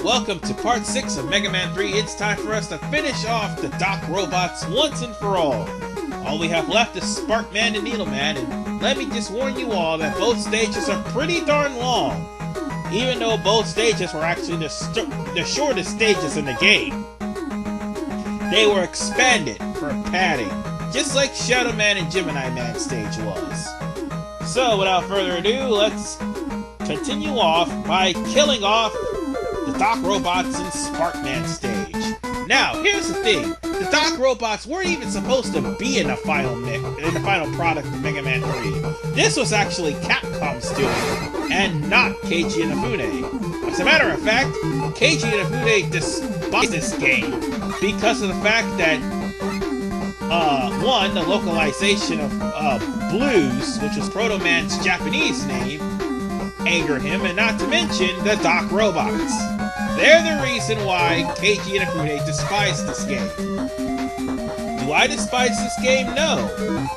Welcome to part 6 of Mega Man 3. It's time for us to finish off the Doc robots once and for all. All we have left is Sparkman and Needleman, and let me just warn you all that both stages are pretty darn long. Even though both stages were actually the shortest stages in the game. They were expanded for padding, just like Shadow Man and Gemini Man stage was. So without further ado, let's continue off by killing off the Doc robots in Sparkman stage. Now, here's the thing. The Doc robots weren't even supposed to be in the final product of Mega Man 3. This was actually Capcom's doing, and not Keiji Inafune. As a matter of fact, Keiji Inafune despised this game because of the fact that, one, the localization of Blues, which was Proto Man's Japanese name, angered him, and not to mention the Doc robots. They're the reason why Keiji Inafune despised this game. Do I despise this game? No.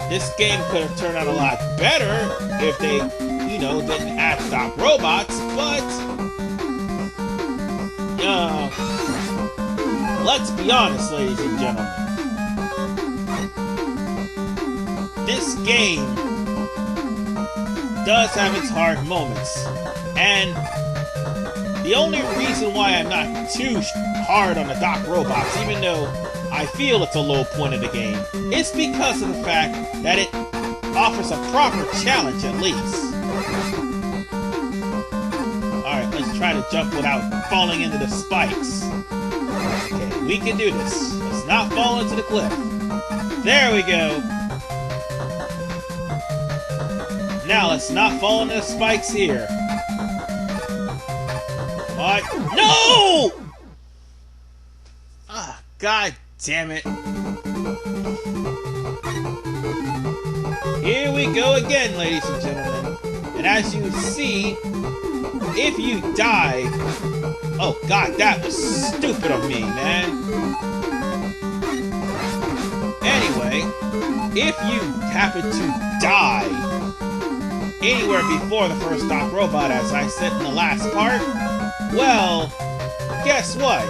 This game could have turned out a lot better if they, didn't add Doc robots, but let's be honest, ladies and gentlemen. This game does have its hard moments, and the only reason why I'm not too hard on the Doc robots, even though I feel it's a low point of the game, is because of the fact that it offers a proper challenge at least. Alright, let's try to jump without falling into the spikes. Okay, we can do this. Let's not fall into the cliff. There we go. Now let's not fall into the spikes here. What? No! Ah, god damn it. Here we go again, ladies and gentlemen. And as you see, if you die... Oh god, that was stupid of me, man. Anyway, if you happen to die anywhere before the first Doc robot, as I said in the last part, well, guess what?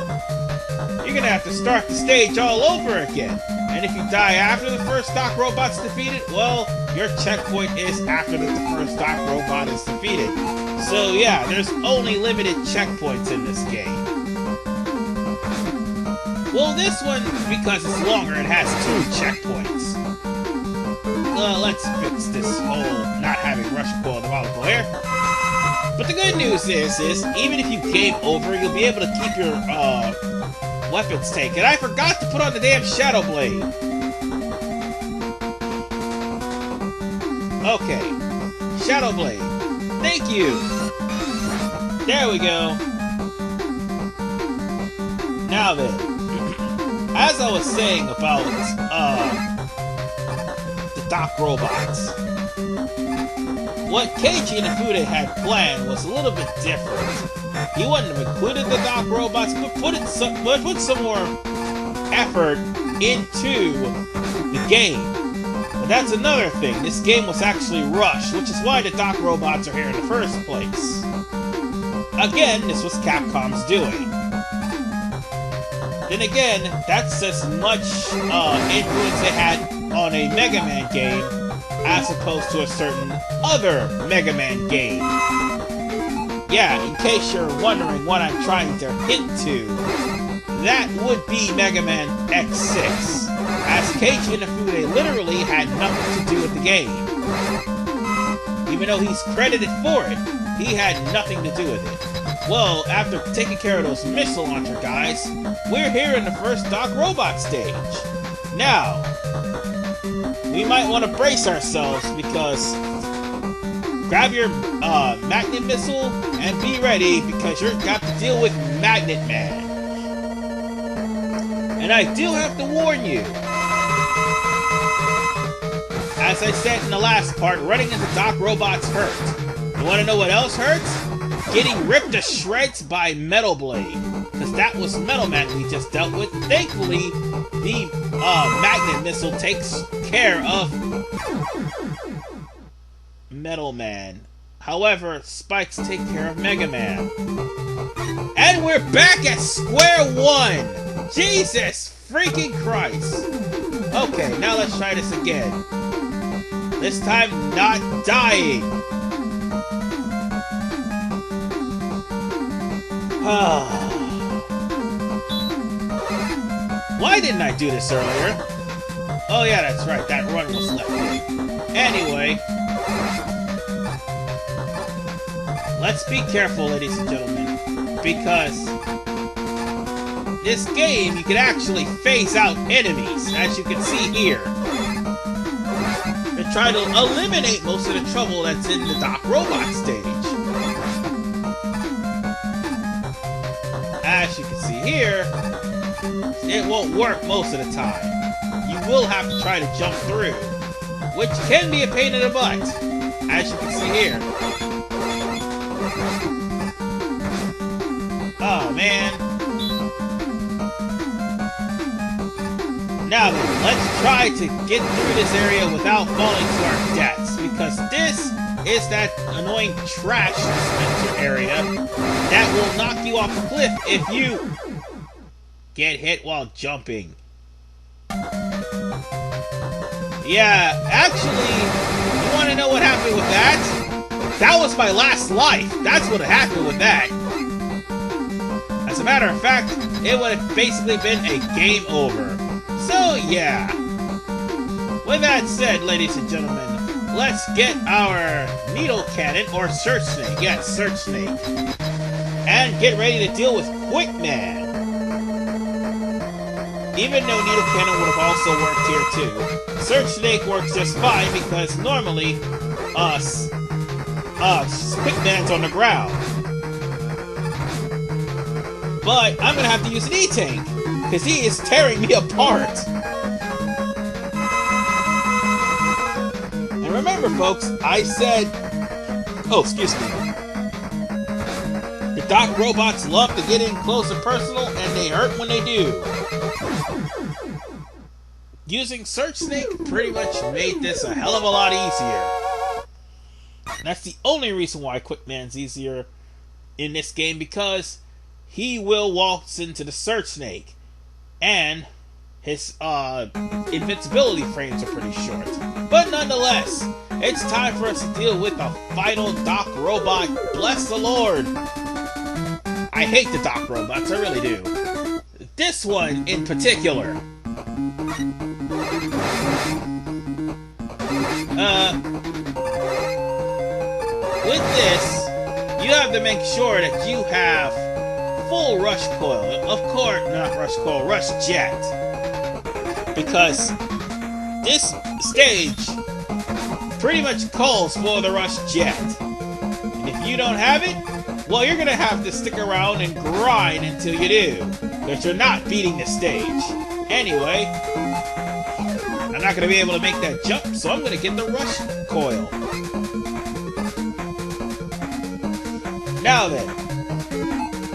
You're gonna have to start the stage all over again. And if you die after the first Doc robot's defeated, well, your checkpoint is after the first Doc robot is defeated. So yeah, there's only limited checkpoints in this game. Well, this one, because it's longer, it has 2 checkpoints. Let's fix this whole not having rush coil developable here. But the good news is even if you game over, you'll be able to keep your weapons taken. I forgot to put on the damn Shadow Blade. Okay, Shadow Blade. Thank you. There we go. Now then, as I was saying about the Doc robots, what Keiji Inafune had planned was a little bit different. He wouldn't have included the Doc robots, but put some more effort into the game. But that's another thing. This game was actually rushed, which is why the Doc robots are here in the first place. Again, this was Capcom's doing. Then again, that's as much influence they had on a Mega Man game as opposed to a certain other Mega Man game. Yeah, in case you're wondering what I'm trying to hint to, that would be Mega Man X6, as Keiji Inafune literally had nothing to do with the game. Even though he's credited for it, he had nothing to do with it. Well, after taking care of those missile launcher guys, we're here in the first Doc robot stage. Now, we might want to brace ourselves because grab your magnet missile and be ready because you're got to deal with Magnet Man. And I do have to warn you, as I said in the last part, running into Doc robots hurt. You want to know what else hurts? Getting ripped to shreds by Metal Blade, because that was Metal Man we just dealt with. Thankfully, the magnet missile takes care of Metal Man. However, spikes take care of Mega Man. And we're back at square one! Jesus freaking Christ! Okay, now let's try this again. This time, not dying! Why didn't I do this earlier? Oh yeah, that's right, that run was left. Anyway, let's be careful, ladies and gentlemen, because this game, you can actually phase out enemies, as you can see here, and try to eliminate most of the trouble that's in the Doc Robot stage. As you can see here, it won't work most of the time. You will have to try to jump through, which can be a pain in the butt, as you can see here. Oh man. Now then, let's try to get through this area without falling to our deaths, because this is that annoying trash dispenser area that will knock you off a cliff if you get hit while jumping. Yeah, actually, you want to know what happened with that? That was my last life. That's what happened with that. As a matter of fact, it would have basically been a game over. So, yeah. With that said, ladies and gentlemen, let's get our needle cannon, or search snake. Yes, search snake. And get ready to deal with Quick Man. Even though needle cannon would have also worked here too. Search snake works just fine because normally, Quick Man's on the ground. But I'm gonna have to use an E-Tank, because he is tearing me apart. And remember folks, I said, oh excuse me, the Doc Robots love to get in close and personal, and they hurt when they do. Using Search Snake pretty much made this a hell of a lot easier. And that's the only reason why Quick Man's easier in this game, because he will waltz into the Search Snake, and his invincibility frames are pretty short. But nonetheless, it's time for us to deal with the final Doc Robot. Bless the Lord! I hate the Doc Robots, I really do. This one in particular. With this, you have to make sure that you have full rush coil. Of course, not rush coil, rush jet. Because this stage pretty much calls for the rush jet. And if you don't have it, well, you're gonna have to stick around and grind until you do. Because you're not beating the stage. Anyway, I'm not gonna be able to make that jump, so I'm gonna get the rush coil. Now then,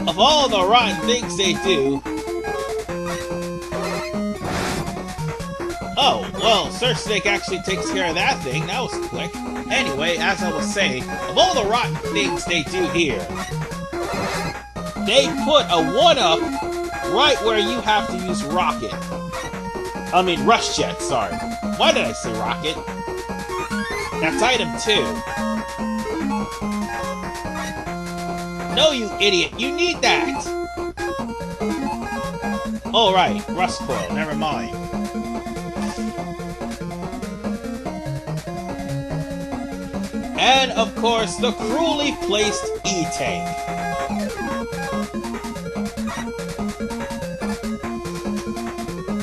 of all the rotten things they do... Oh, well, Search Snake actually takes care of that thing. That was quick. Anyway, as I was saying, of all the rotten things they do here, they put a 1-up right where you have to use rocket. I mean, rush jet, sorry. Why did I say rocket? That's item 2. No, you idiot! You need that! Oh, right. Rust coil. Never mind. And, of course, the cruelly placed E-Tank.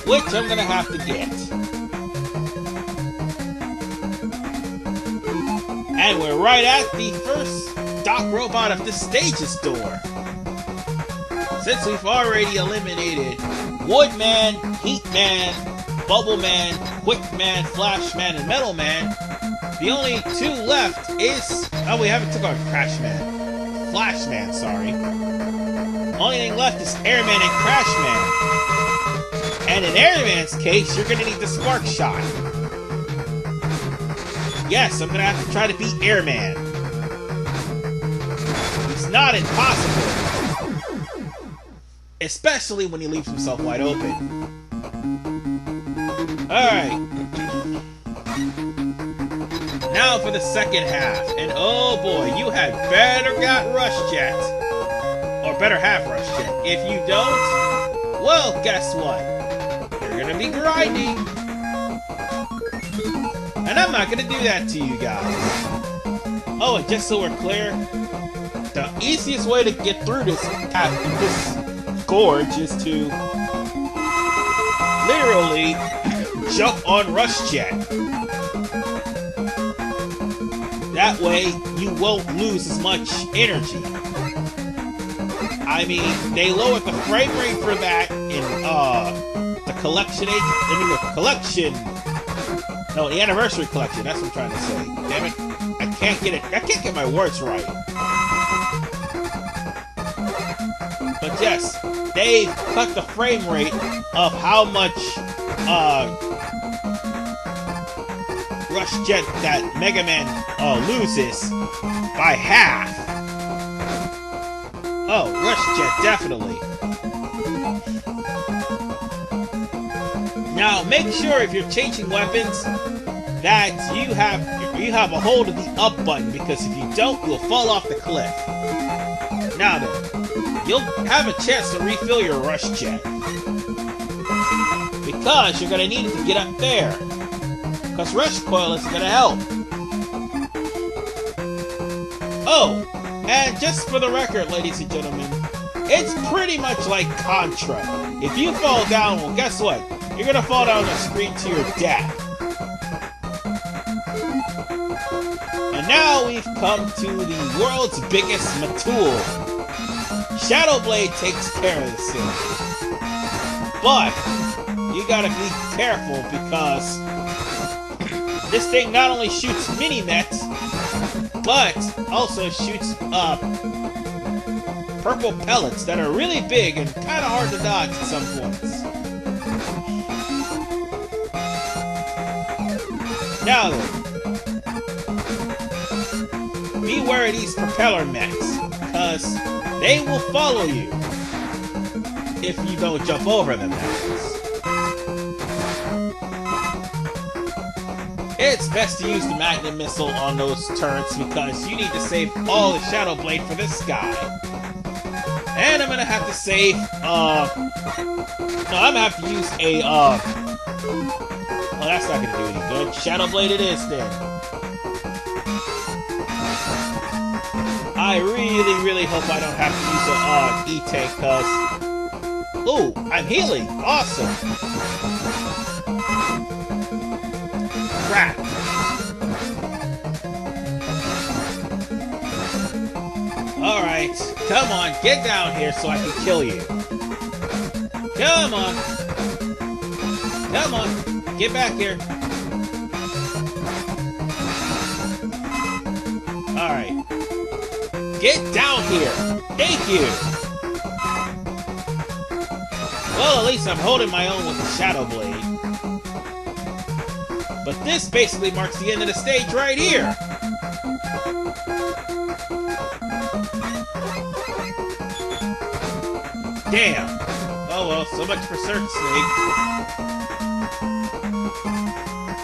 Which I'm gonna have to get. And we're right at the first Doc Robot of the stage's door. Since we've already eliminated Wood Man, Heat Man, Bubble Man, Quick Man, Flash Man, and Metal Man, the only 2 left is... Oh, we haven't took out Crash Man. Flash Man, sorry. Only thing left is Airman and Crash Man. And in Airman's case, you're gonna need the Spark Shot. Yes, I'm gonna have to try to beat Airman. It's not impossible. especially when he leaves himself wide open. Alright. Now for the second half. And oh boy, you had better got Rush Jet. Or better have Rush Jet. If you don't, well, guess what? You're gonna be grinding. And I'm not gonna do that to you guys. Oh, and just so we're clear, the easiest way to get through this gorge is to literally jump on Rush Jet. That way, you won't lose as much energy. I mean, they lowered the frame rate for that in the the anniversary collection. That's what I'm trying to say. Damn it, I can't get my words right. But yes, they cut the frame rate of how much Rush Jet that Mega Man loses by half. Oh, Rush Jet, definitely. Now, make sure if you're changing weapons that you have a hold of the up button, because if you don't, you'll fall off the cliff. Now then, you'll have a chance to refill your Rush Jet, because you're gonna need it to get up there. Because Rush Coil is gonna help. Oh, and just for the record, ladies and gentlemen, it's pretty much like Contra. If you fall down, well, guess what? You're gonna fall down the screen to your death. And now we've come to the world's biggest Matul. Shadow Blade takes care of this thing. But you gotta be careful, because this thing not only shoots mini-mechs, but also shoots purple pellets that are really big and kind of hard to dodge at some points. Now then, beware of these propeller mechs, because they will follow you if you don't jump over them, that is. It's best to use the magnet missile on those turrets, because you need to save all the Shadow Blade for this guy. And I'm gonna have to save, no, I'm gonna have to use a, oh, that's not gonna do any good. Shadow Blade it is, then. I really hope I don't have to use a, E-Tank, cause... Ooh, I'm healing! Awesome! Crap! Alright, come on, get down here so I can kill you. Come on! Come on, get back here. Alright. Get down here! Thank you! Well, at least I'm holding my own with the Shadow Blade. But this basically marks the end of the stage right here! Damn! Oh well, so much for Cirque's sake.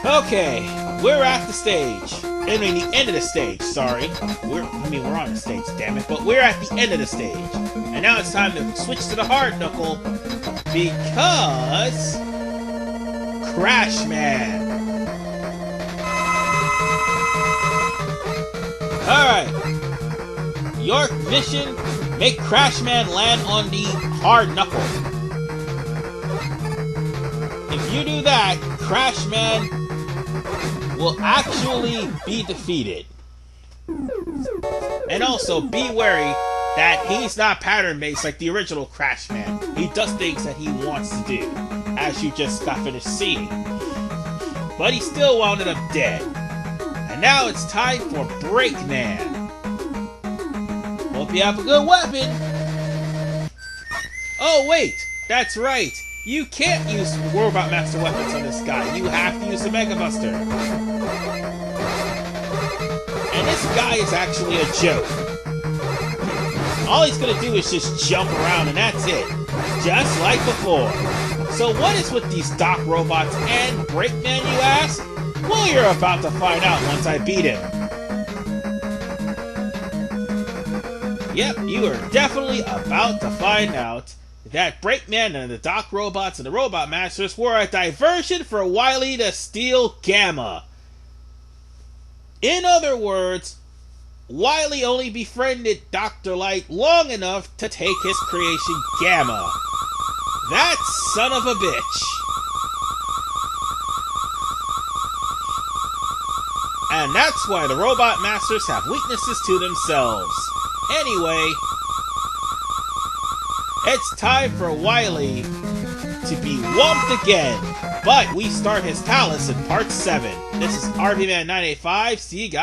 Okay, we're at the stage. I mean, the end of the stage, sorry. We're on the stage, damn it. But we're at the end of the stage. And now it's time to switch to the hard knuckle, because... Crash Man! Alright. Your mission, make Crash Man land on the hard knuckle. If you do that, Crash Man will actually be defeated. And also, be wary that he's not pattern-based like the original Crash Man. He does things that he wants to do, as you just got finished seeing. But he still wound up dead. And now it's time for Breakman. Hope you have a good weapon. Oh wait, that's right. You can't use Robot Master weapons on this guy. You have to use the Mega Buster. And this guy is actually a joke. All he's gonna do is just jump around and that's it. Just like before. So what is with these dock robots and Brakeman, you ask? Well, you're about to find out once I beat him. Yep, you are definitely about to find out that Brakeman and the dock robots and the robot masters were a diversion for Wily to steal Gamma. In other words, Wily only befriended Dr. Light long enough to take his creation Gamma. That son of a bitch. And that's why the robot masters have weaknesses to themselves. Anyway, it's time for Wily to be whumped again. But we start his palace in part 7. This is RVman985. See you guys.